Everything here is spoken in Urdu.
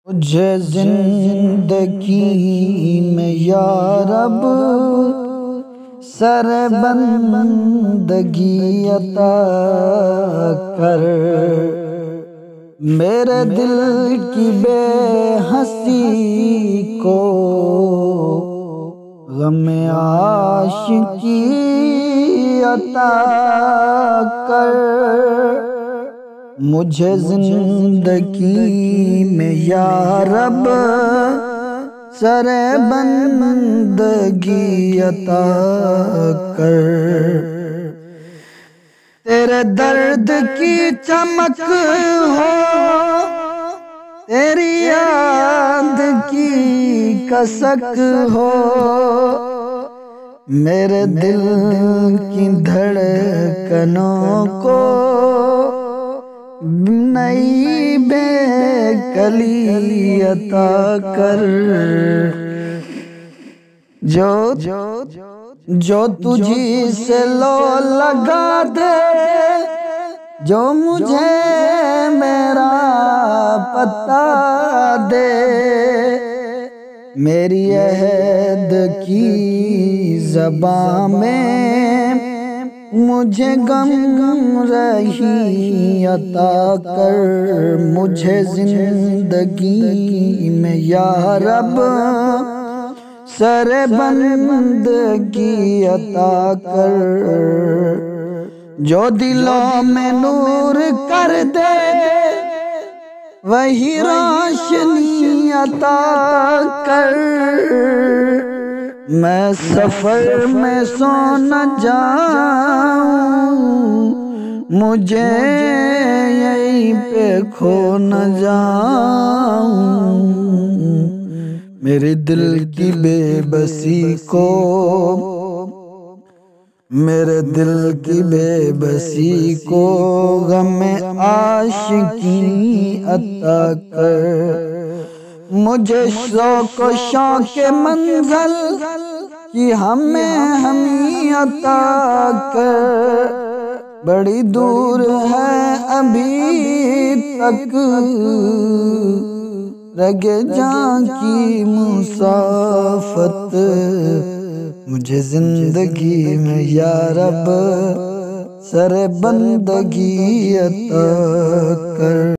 مجھے زندگی میں یا رب سر بندگی عطا کر، میرے دل کی بے ہنسی کو غم عاشقی عطا کر۔ مجھے زندگی میں یا رب سر بندگی عطا کر، تیرے درد کی چمک ہو، تیری یاد کی کسک ہو، میرے دل کی دھڑکنوں کو نئی بے کلی عطا کر۔ جو تجھی سے لو لگا دے، جو مجھے میرا پتہ دے، میری عہد کی زباں میں مجھے غم رہی عطا کر۔ مجھے زندگی میں یا رب سر بندگی عطا کر، جو دلوں میں نور کر دے وہی روشنی عطا کر۔ میں سفر میں سو نہ جاؤں، مجھے یہیں پہ کھو نہ جاؤں، میرے دل کی بے بسی کو، میرے دل کی بے بسی کو غم عاشقی عطا کر۔ مجھے شوق و شوق منزل کی ہمیں عطا کر، بڑی دور ہے ابھی تک رگ جاں کی مسافت، مجھے زندگی میں یا رب سر بندگی عطا کر۔